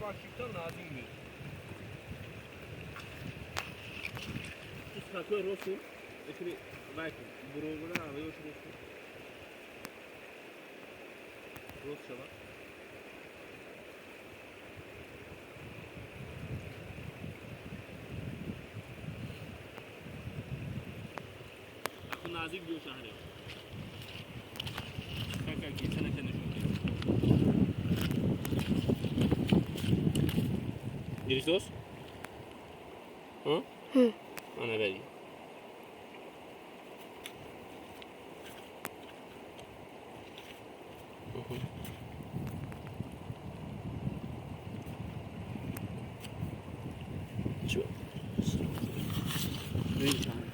başlıktan lazım mı? Такой росу, если вайку, буровна, а вы уж росу. Рос шала. Aku nazik diyor şahane. Kanka geçene kendine şunu. Diristos? Hı? Hı. Ana vereyim. Şu. Neydi şahane?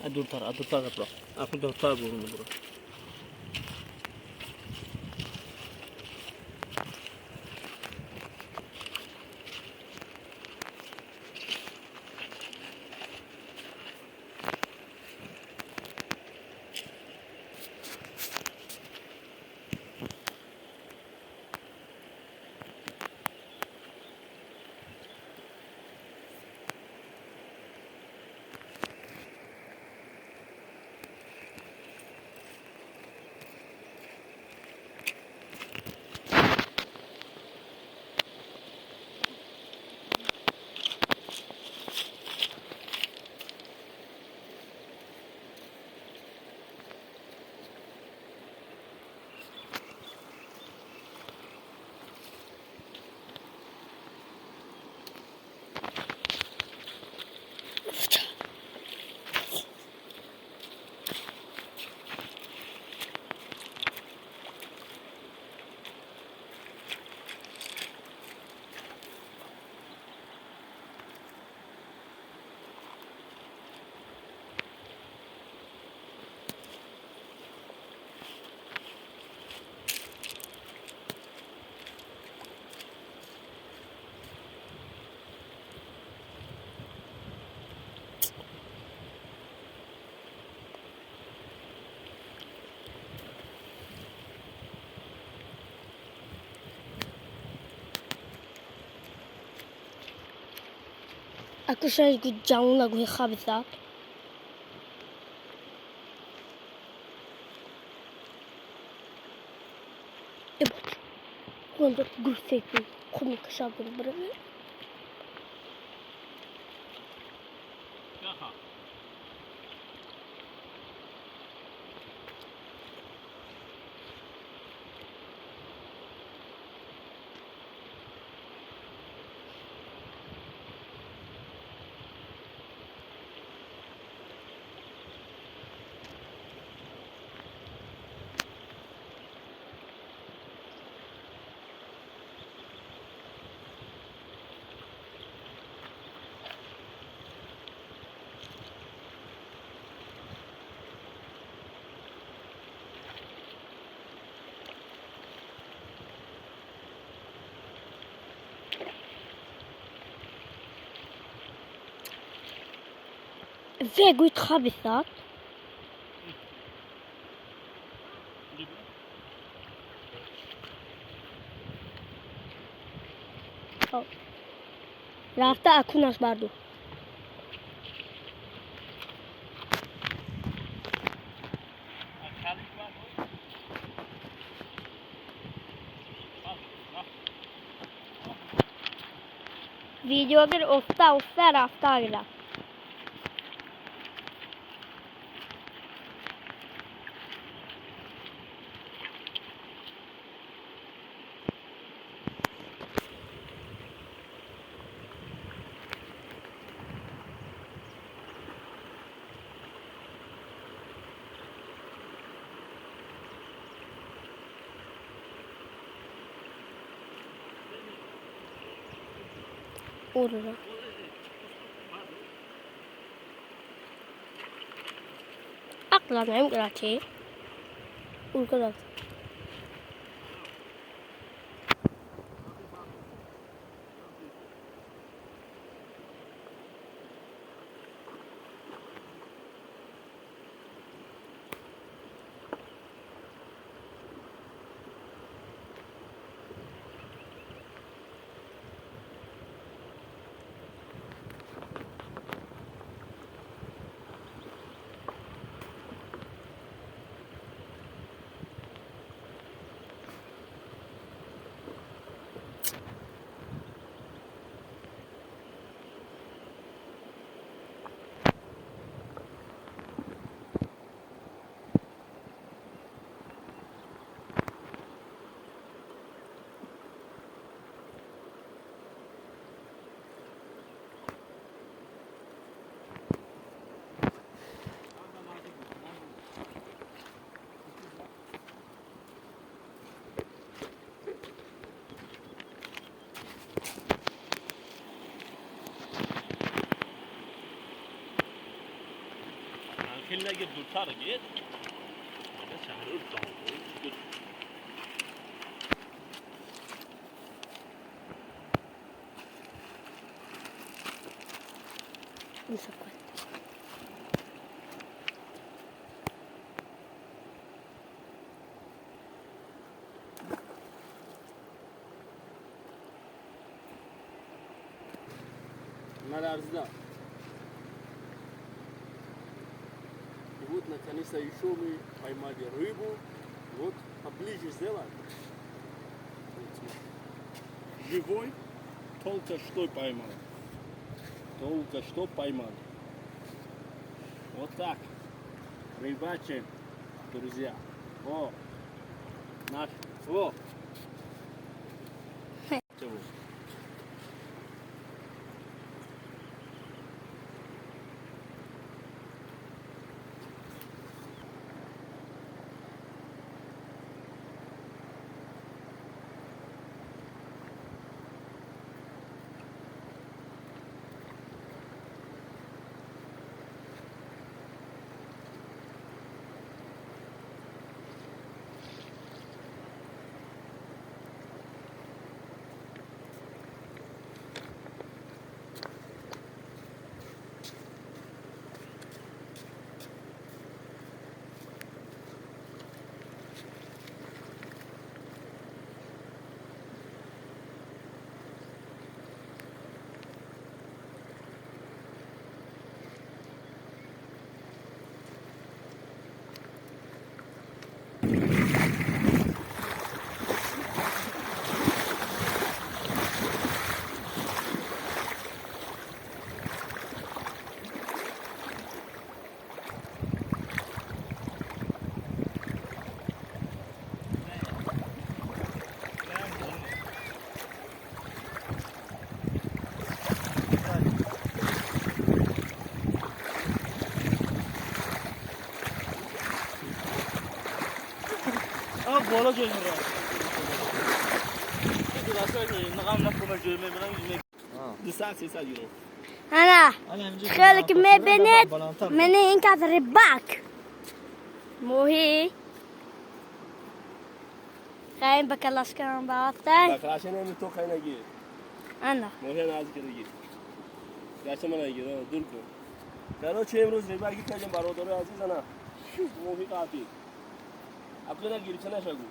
Adurtar bro. Aku dortar bro. Aku saya ikut jauh lagu yang habisat. Evet. Kondak gürseyti. Komik şarkı bırakın. Jaha. Ve gut habisat. Rafta aku nas bardu. Videolar ofta rafta agla. اورا أقلع نعم قلعتي والقلعت خیلی اگه دورتر گید شهر رو دام مسكت مال أرزدا يقول كنيسة يشومي поймали рыбу, вот поближе сделать. Живой, только что поймал. Только что поймал. Вот так. Рыбачим, друзья. О, наш, о. Чего? بالا جای من را. نقام نفهم جای من برام جای 200 یورو. أنا خالك ما بنت من إنك رباك مو هي خاين بكلاش كان بعطي بکراشن هم تو خیلی نگیر. أنا مهم از کردی. گاش من نگیر. دور کن. درو چه امروز رباگی کردیم برادر عزیز نه. موهی کافی. اپلا نگیر چه نشگو.